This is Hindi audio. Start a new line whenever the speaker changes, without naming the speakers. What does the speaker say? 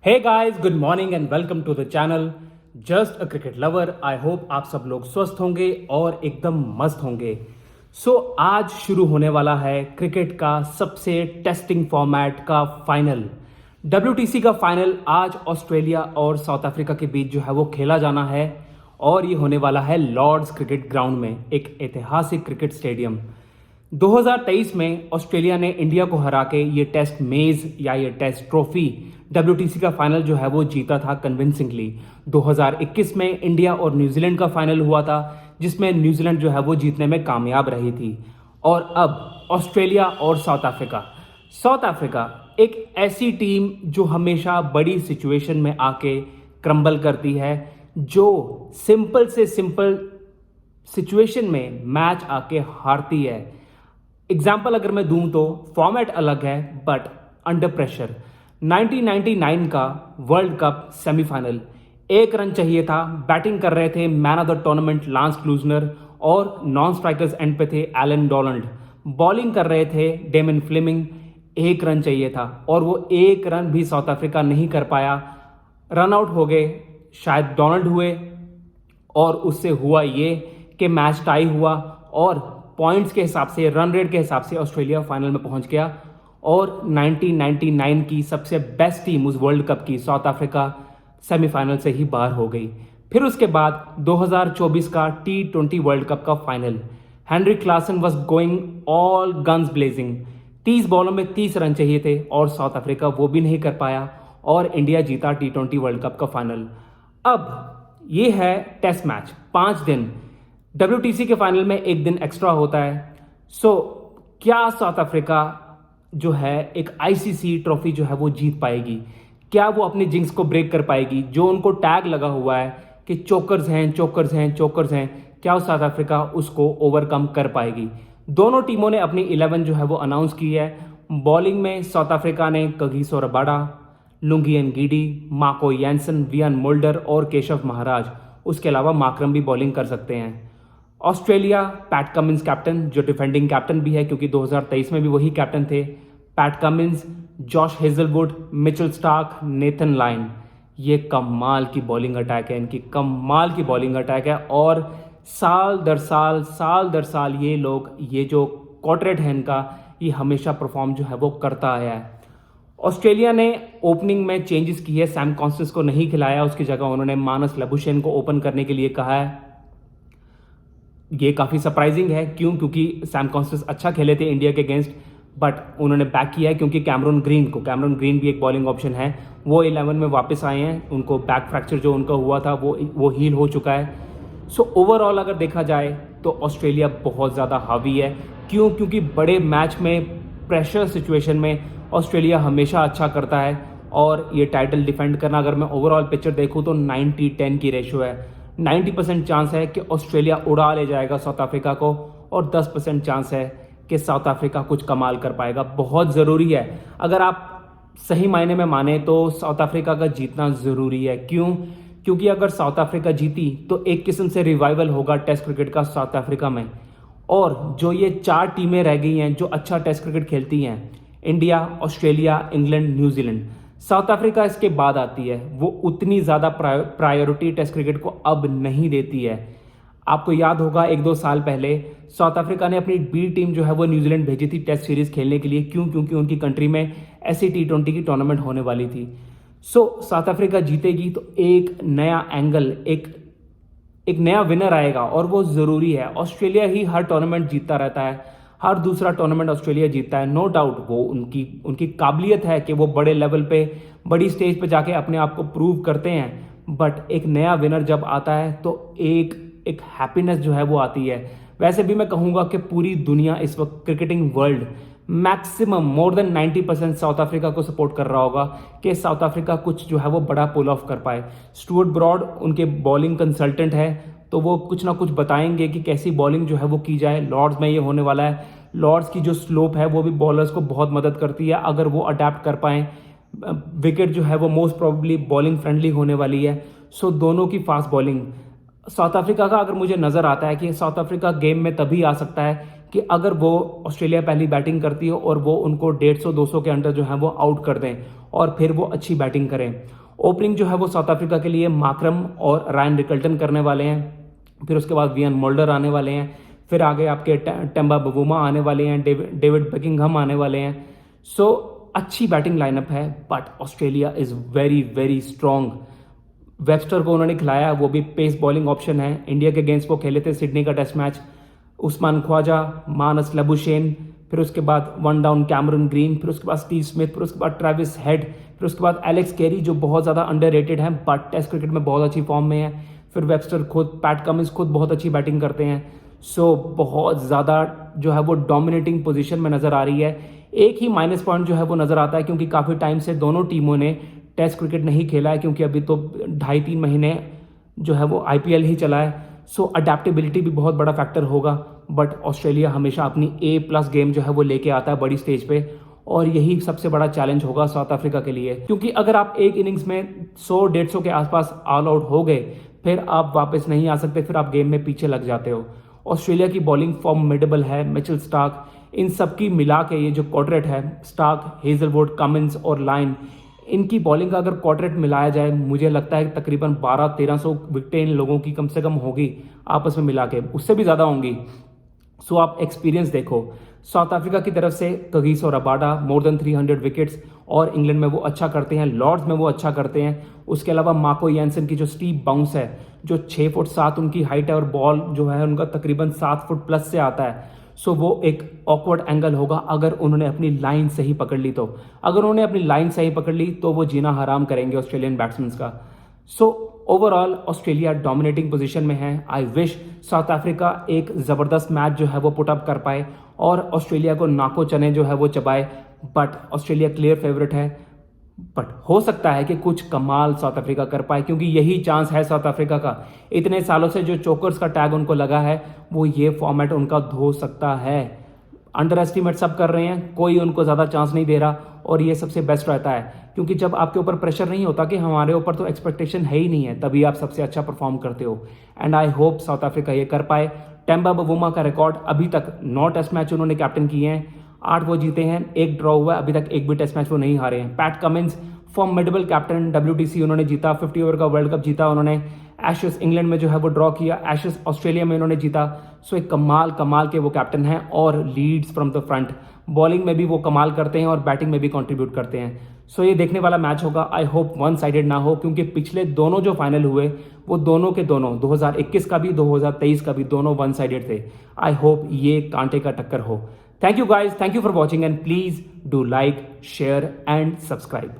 Hey guys, good morning and welcome to the channel just a cricket lover. I hope आप सब लोग स्वस्थ होंगे और एकदम मस्त होंगे। आज शुरू होने वाला है क्रिकेट का सबसे टेस्टिंग फॉर्मेट का फाइनल। WTC का फाइनल आज ऑस्ट्रेलिया और साउथ अफ्रीका के बीच जो है वो खेला जाना है और ये होने वाला है लॉर्ड्स क्रिकेट ग्राउंड में, एक ऐतिहासिक क्रिकेट स्टेडियम। 2023 में ऑस्ट्रेलिया ने इंडिया को हरा के ये टेस्ट मेज या ये टेस्ट ट्रॉफी WTC का फाइनल जो है वो जीता था कन्विंसिंगली। 2021 में इंडिया और न्यूजीलैंड का फाइनल हुआ था जिसमें न्यूजीलैंड जो है वो जीतने में कामयाब रही थी। और अब ऑस्ट्रेलिया और साउथ अफ्रीका एक ऐसी टीम जो हमेशा बड़ी सिचुएशन में आके क्रम्बल करती है, जो सिंपल से सिंपल सिचुएशन में मैच आके हारती है। एग्जाम्पल अगर मैं दूं तो फॉर्मेट अलग है बट अंडर प्रेशर। 1999 का वर्ल्ड कप सेमीफाइनल, 1 रन चाहिए था, बैटिंग कर रहे थे man of the tournament lance Klusener और नॉन स्ट्राइकर्स एंड पे थे एलन डोनाल्ड। बॉलिंग कर रहे थे डेमन फ्लेमिंग, 1 रन चाहिए था और वो 1 रन भी साउथ अफ्रीका नहीं कर पाया। रन आउट हो गए, शायद डोनाल्ड हुए और उससे हुआ ये कि मैच टाई हुआ और पॉइंट्स के हिसाब से, रन रेट के हिसाब से ऑस्ट्रेलिया फाइनल में पहुंच गया और 1999 की सबसे बेस्ट टीम उस वर्ल्ड कप की साउथ अफ्रीका सेमीफाइनल से ही बाहर हो गई। फिर उसके बाद 2024 का T20 वर्ल्ड कप का final, Henry Klaasen was going all guns blazing. 30 बॉलों में 30 रन चाहिए थे और साउथ अफ्रीका वो भी नहीं कर पाया और इंडिया जीता T20 वर्ल्ड कप का फाइनल। अब ये है टेस्ट मैच, 5 दिन। WTC के फाइनल में 1 दिन एक्स्ट्रा होता है। क्या साउथ अफ्रीका जो है एक ICC ट्रॉफी जो है वो जीत पाएगी? क्या वो अपनी जिंक्स को ब्रेक कर पाएगी? जो उनको टैग लगा हुआ है कि चोकर्स हैं, क्या साउथ अफ्रीका उसको ओवरकम कर पाएगी? दोनों टीमों ने अपनी 11 जो है वो अनाउंस की है। बॉलिंग में साउथ अफ्रीका ने कगिसो रबाडा, लुंगियन गिडी, मार्को यैनसन, वियन मोल्डर और केशव महाराज, उसके अलावा माकरम भी बॉलिंग कर सकते हैं। ऑस्ट्रेलिया, पैट कमिंस कैप्टन, जो डिफेंडिंग कैप्टन भी है क्योंकि 2023 में भी वही कैप्टन थे। PAT Cummins, Josh Hazlewood, Mitchell Starc, Nathan line. ये कमाल की बॉलिंग अटैक है इनकी, कमाल की बॉलिंग अटैक है। और साल दर साल ये लोग, ये जो क्वार्टेट है इनका, ये हमेशा परफॉर्म जो है वो करता आया है। ऑस्ट्रेलिया ने ओपनिंग में चेंजेस की है, सैम कॉन्स्टेंस को नहीं खिलाया, उसकी जगह उन्होंने मानस लबुशेन को ओपन करने के लिए कहा है। ये काफ़ी सरप्राइजिंग है, क्योंकि सैम कॉन्स्टेंस अच्छा खेले थे इंडिया के अगेंस्ट, बट उन्होंने बैक किया है क्योंकि कैमरून ग्रीन भी एक बॉलिंग ऑप्शन है, वो 11 में वापस आए हैं। उनको बैक फ्रैक्चर जो उनका हुआ था वो हील हो चुका है। ओवरऑल अगर देखा जाए तो ऑस्ट्रेलिया बहुत ज़्यादा हावी है। क्योंकि बड़े मैच में, प्रेशर सिचुएशन में ऑस्ट्रेलिया हमेशा अच्छा करता है और ये टाइटल डिफेंड करना, अगर मैं ओवरऑल पिक्चर देखूँ तो 90-10 की रेशो है। 90% चांस है कि ऑस्ट्रेलिया उड़ा ले जाएगा साउथ अफ्रीका को और 10% चांस है कि साउथ अफ्रीका कुछ कमाल कर पाएगा। बहुत ज़रूरी है, अगर आप सही मायने में माने तो साउथ अफ्रीका का जीतना ज़रूरी है। क्योंकि अगर साउथ अफ्रीका जीती तो एक किस्म से रिवाइवल होगा टेस्ट क्रिकेट का साउथ अफ्रीका में। और जो ये 4 टीमें रह गई हैं जो अच्छा टेस्ट क्रिकेट खेलती हैं, India, Australia, England, New Zealand, south Africa इसके बाद आती है। वो उतनी ज़्यादा प्रायोरिटी टेस्ट क्रिकेट को अब नहीं देती है। आपको याद होगा 1-2 साल पहले साउथ अफ्रीका ने अपनी बी टीम जो है वो न्यूजीलैंड भेजी थी टेस्ट सीरीज खेलने के लिए, क्योंकि उनकी कंट्री में ऐसी T20 की टूर्नामेंट होने वाली थी। साउथ अफ्रीका जीतेगी तो एक नया एंगल, एक नया विनर आएगा और वो ज़रूरी है। ऑस्ट्रेलिया ही हर टूर्नामेंट जीतता रहता है, हर दूसरा टूर्नामेंट ऑस्ट्रेलिया जीतता है, नो डाउट। वो उनकी काबिलियत है कि वो बड़े लेवल पे, बड़ी स्टेज पे जाके अपने आप को प्रूव करते हैं। बट एक नया विनर जब आता है तो एक हैप्पीनेस जो है वो आती है। वैसे भी मैं कहूँगा कि पूरी दुनिया इस वक्त, cricketing world, maximum more than 90% south Africa को सपोर्ट कर रहा होगा कि साउथ अफ्रीका कुछ जो है वो बड़ा पुल ऑफ कर पाए। स्टुअर्ट ब्रॉड उनके बॉलिंग कंसल्टेंट है, तो वो कुछ ना कुछ बताएंगे कि कैसी बॉलिंग जो है वो की जाए। लॉर्ड्स में ये होने वाला है। लॉर्ड्स की जो स्लोप है वो भी बॉलर्स को बहुत मदद करती है अगर वो अडेप्ट कर पाएँ। विकेट जो है वो मोस्ट प्रोबेबली बॉलिंग फ्रेंडली होने वाली है। दोनों की फास्ट बॉलिंग। साउथ अफ्रीका का अगर मुझे नज़र आता है कि साउथ अफ्रीका गेम में तभी आ सकता है कि अगर वो ऑस्ट्रेलिया पहली बैटिंग करती हो और वो उनको 150-200 के अंडर जो है वो आउट कर दें और फिर वो अच्छी बैटिंग करें। ओपनिंग जो है वो साउथ अफ्रीका के लिए माक्रम और रायन रिकल्टन करने वाले हैं, फिर उसके बाद वियन मोल्डर आने वाले हैं, फिर आगे आपके टेम्बा बवूमा आने वाले हैं, डेविड बेकिंगहम आने वाले हैं। सो अच्छी बैटिंग लाइनअप है, but Australia is very very strong. Webster को उन्होंने खिलाया, वो भी पेस बॉलिंग ऑप्शन है। इंडिया के अगेंस्ट वो खेले थे सिडनी का test match. Usman Khawaja, Marnus Labuschagne, फिर उसके बाद वन डाउन कैमरन ग्रीन, फिर उसके बाद स्टीव स्मिथ, फिर उसके बाद ट्रेविस हेड, फिर उसके बाद एलेक्स कैरी जो बहुत ज़्यादा अंडररेटेड है बट टेस्ट क्रिकेट में बहुत अच्छी फॉर्म में है। फिर वेबस्टर खुद, पैट कमिंस खुद बहुत अच्छी बैटिंग करते हैं। सो बहुत ज़्यादा जो है वो डोमिनेटिंग पोजीशन में नज़र आ रही है। एक ही माइनस पॉइंट जो है वो नज़र आता है क्योंकि काफ़ी टाइम से दोनों टीमों ने टेस्ट क्रिकेट नहीं खेला है, क्योंकि अभी तो 2.5-3 महीने जो है वो IPL ही चला है। सो अडेप्टेबिलिटी भी बहुत बड़ा फैक्टर होगा, बट ऑस्ट्रेलिया हमेशा अपनी A+ गेम जो है वो लेके आता है बड़ी स्टेज पे, और यही सबसे बड़ा चैलेंज होगा साउथ अफ्रीका के लिए। क्योंकि अगर आप एक इनिंग्स में 100-150 के आसपास ऑल आउट हो गए, फिर आप वापस नहीं आ सकते, फिर आप गेम में पीछे लग जाते हो। ऑस्ट्रेलिया की बॉलिंग फॉर्मिडेबल है। मिचेल स्टार्क, इन सब की मिला के ये जो क्वाड्रेट है, स्टार्क, हेजलवुड, कमिंस और लाइन, इनकी बॉलिंग का अगर क्वाड्रेट मिलाया जाए, मुझे लगता है तकरीबन 1200-1300 विकेटें इन लोगों की कम से कम होगी आपस में मिला के, उससे भी ज़्यादा होंगी। सो आप एक्सपीरियंस देखो। साउथ अफ्रीका की तरफ से Kagiso Rabada more than 300 wickets, और इंग्लैंड में वो अच्छा करते हैं, लॉर्ड्स में वो अच्छा करते हैं। उसके अलावा मार्को यानसन की जो स्टीप बाउंस है, जो 6 फुट 7 उनकी हाइट है और बॉल जो है उनका तकरीबन 7 फुट प्लस से आता है। सो वो एक ऑकवर्ड एंगल होगा अगर उन्होंने अपनी लाइन सही पकड़ ली तो। अगर उन्होंने अपनी लाइन सही पकड़ ली तो वो जीना हराम करेंगे ऑस्ट्रेलियन बैट्समैन का। So overall Australia dominating position में है। आई विश साउथ अफ्रीका एक ज़बरदस्त मैच जो है वो पुट अप कर पाए और ऑस्ट्रेलिया को नाको चने जो है वो चबाए, बट ऑस्ट्रेलिया क्लियर फेवरेट है। बट हो सकता है कि कुछ कमाल साउथ अफ्रीका कर पाए, क्योंकि यही चांस है साउथ अफ्रीका का। इतने सालों से जो चोकर्स का टैग उनको लगा है, वो ये फॉर्मेट उनका धो सकता है। अंडर एस्टिमेट सब कर रहे हैं, कोई उनको ज़्यादा चांस नहीं दे रहा, और ये सबसे बेस्ट रहता है, क्योंकि जब आपके ऊपर प्रेशर नहीं होता कि हमारे ऊपर तो एक्सपेक्टेशन है ही नहीं है, तभी आप सबसे अच्छा परफॉर्म करते हो। And I hope south Africa ये कर पाए। टेम्बा बवूमा का रिकॉर्ड अभी तक 9 टेस्ट मैच उन्होंने कैप्टन किए हैं, 8 वो जीते हैं, 1 ड्रॉ हुआ है, अभी तक एक भी टेस्ट मैच वो नहीं हारे हैं। PAT Cummins formidable captain, WTC उन्होंने जीता, 50 ओवर का वर्ल्ड कप जीता उन्होंने, एशेस इंग्लैंड में जो है वो ड्रॉ किया, एशेस ऑस्ट्रेलिया में उन्होंने जीता। सो एक कमाल के वो कैप्टन हैं और leads from the front. Bowling में भी वो कमाल करते हैं और बैटिंग में भी कंट्रीब्यूट करते हैं। सो ये देखने वाला मैच होगा। आई होप वन साइडेड ना हो, क्योंकि पिछले दोनों जो फाइनल हुए वो दोनों के दोनों, 2021 का भी 2023 का भी, दोनों वन साइडेड थे। आई होप ये कांटे का टक्कर हो। Thank you guys, thank you for watching, and please do like, share and subscribe.